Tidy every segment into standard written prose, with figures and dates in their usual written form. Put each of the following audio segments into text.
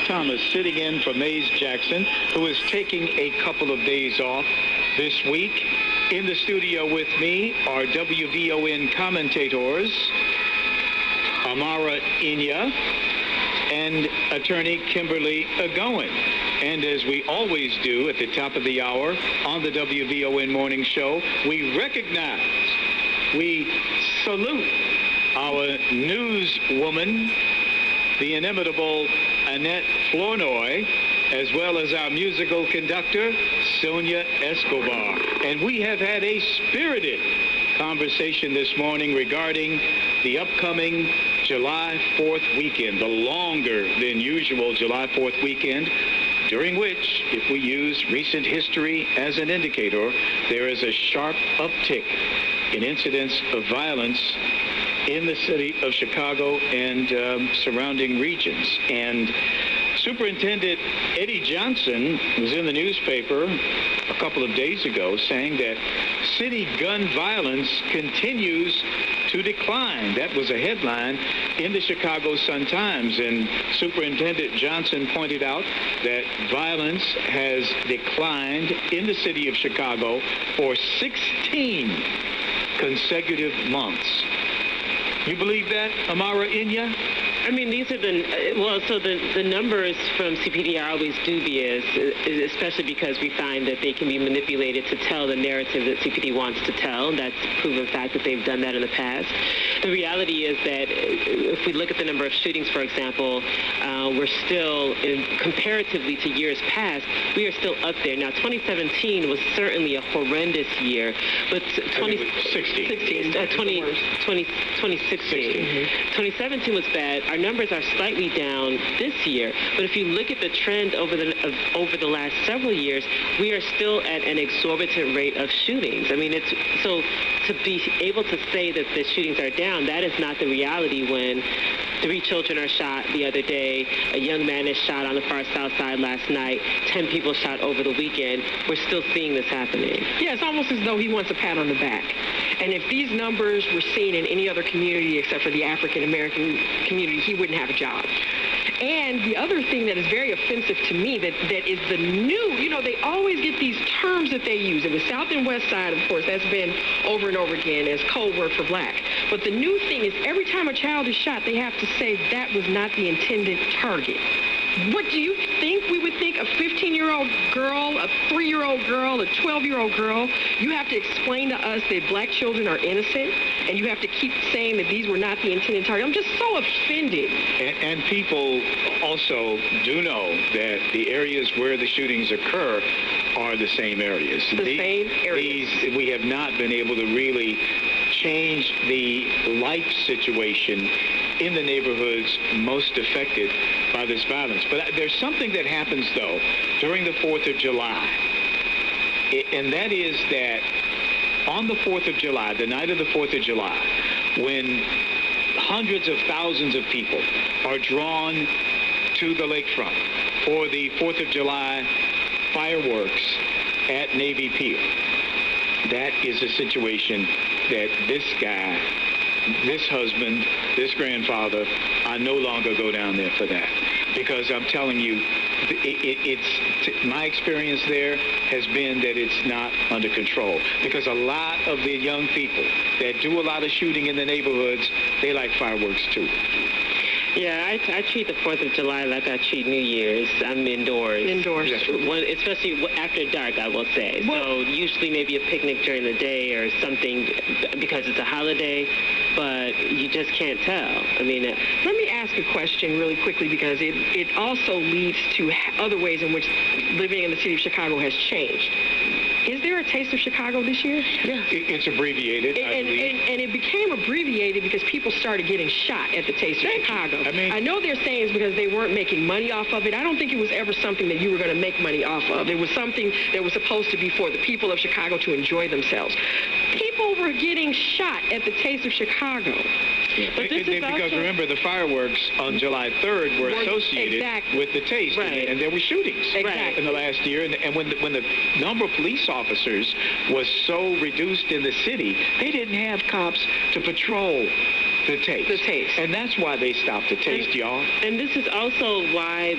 Thomas sitting in for Maze Jackson, who is taking a couple of days off this week. In the studio with me are WVON commentators Amara Inya and attorney Kimberly Agoin. And as we always do at the top of the hour on the WVON Morning Show, we recognize, we salute our newswoman, the inimitable Annette Flournoy, as well as our musical conductor, Sonia Escobar. And we have had a spirited conversation this morning regarding the upcoming July 4th weekend, the longer than usual July 4th weekend, during which, if we use recent history as an indicator, there is a sharp uptick in incidents of violence in the city of Chicago and surrounding regions. And Superintendent Eddie Johnson was in the newspaper a couple of days ago saying that city gun violence continues to decline. That was a headline in the Chicago Sun-Times, and Superintendent Johnson pointed out that violence has declined in the city of Chicago for 16 consecutive months. You believe that, Amara Inya? I mean, these are the numbers from CPD are always dubious, especially because we find that they can be manipulated to tell the narrative that CPD wants to tell. That's a proven fact that they've done that in the past. The reality is that if we look at the number of shootings, for example, we're still, comparatively to years past, we are still up there. Now, 2017 was certainly a horrendous year, but 2016 2017 was bad. Our numbers are slightly down this year, but if you look at the trend over the last several years, we are still at an exorbitant rate of shootings. I mean, it's so to be able to say that the shootings are down, that is not the reality when 3 children are shot the other day, a young man is shot on the far south side last night, 10 people shot over the weekend. We're still seeing this happening. Yeah, it's almost as though he wants a pat on the back. And if these numbers were seen in any other community except for the African-American community, he wouldn't have a job. And the other thing that is very offensive to me that is the new, they always get these terms that they use. It was South and West Side, of course, that's been over and over again as code word for black. But the new thing is every time a child is shot, they have to say that was not the intended target. What do you think we would think? A 15-year-old girl, a 3-year-old girl, a 12-year-old girl, you have to explain to us that black children are innocent, and you have to keep saying that these were not the intended target. I'm just so offended. And people also do know that the areas where the shootings occur are the same areas. Same areas. We have not been able to really change the life situation in the neighborhoods most affected by this violence. But there's something that happens, though, during the 4th of July, and that is that on the 4th of July, the night of the 4th of July, when hundreds of thousands of people are drawn to the lakefront for the 4th of July fireworks at Navy Pier, that is a situation that this guy, this husband, this grandfather, I no longer go down there for that. Because I'm telling you, my experience there has been that it's not under control. Because a lot of the young people that do a lot of shooting in the neighborhoods, they like fireworks too. Yeah, I treat the 4th of July like I treat New Year's. I'm indoors. Indoors. Especially after dark, I will say. So usually maybe a picnic during the day or something because it's a holiday, but you just can't tell. I mean, let me ask a question really quickly because it also leads to other ways in which living in the city of Chicago has changed. Is there a Taste of Chicago this year? Yeah. It's abbreviated, I believe. And it became abbreviated because people started getting shot at the Taste of Chicago. I know they're saying it's because they weren't making money off of it. I don't think it was ever something that you were going to make money off of. It was something that was supposed to be for the people of Chicago to enjoy themselves. People were getting shot at the Taste of Chicago. But this is because remember, the fireworks on July 3rd were associated with the Taste, and there were shootings in the last year. And when the number of police officers was so reduced in the city, they didn't have cops to patrol The taste. The taste. And that's why they stopped the taste, y'all. And this is also why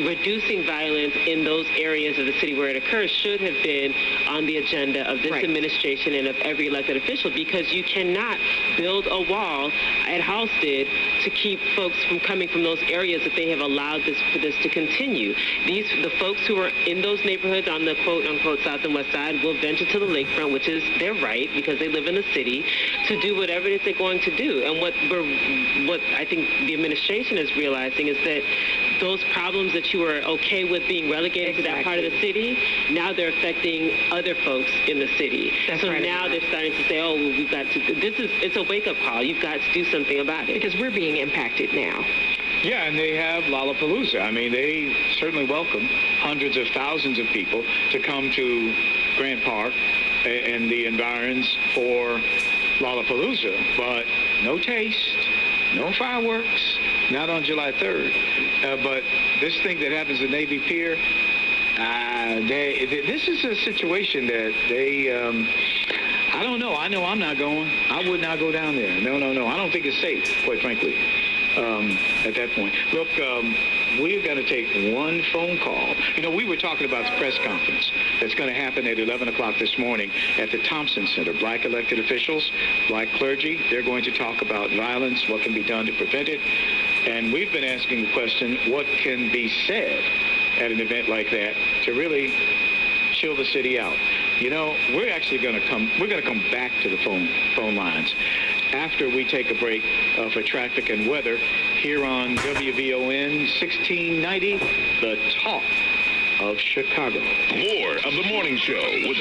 reducing violence in those areas of the city where it occurs should have been on the agenda of this Right. administration and of every elected official, because you cannot build a wall at Halstead to keep folks from coming from those areas that they have allowed for this to continue. The folks who are in those neighborhoods on the quote-unquote south and west side will venture to the lakefront, which is their right because they live in the city, to do whatever it is they're going to do. And what I think the administration is realizing is that those problems that you were okay with being relegated to that part of the city, now they're affecting other folks in the city. That's so right. now they're starting to say, oh, well, we've got to, it's a wake-up call. You've got to do something about it. Because we're being impacted now. Yeah, and they have Lollapalooza. I mean, they certainly welcome hundreds of thousands of people to come to Grant Park and the environs for Lollapalooza, but no taste, no fireworks, not on July 3rd. But this thing that happens at Navy Pier, this is a situation that they, I don't know. I know I'm not going. I would not go down there. No. I don't think it's safe, quite frankly, at that point. Look, we're going to take one phone call. You know, we were talking about the press conference that's going to happen at 11 o'clock this morning at the Thompson Center. Black elected officials, black clergy, they're going to talk about violence, what can be done to prevent it. And we've been asking the question, what can be said at an event like that to really chill the city out? You know, we're actually going to come back to the phone lines after we take a break for traffic and weather here on WVON 1690, the talk of Chicago. More of the morning show with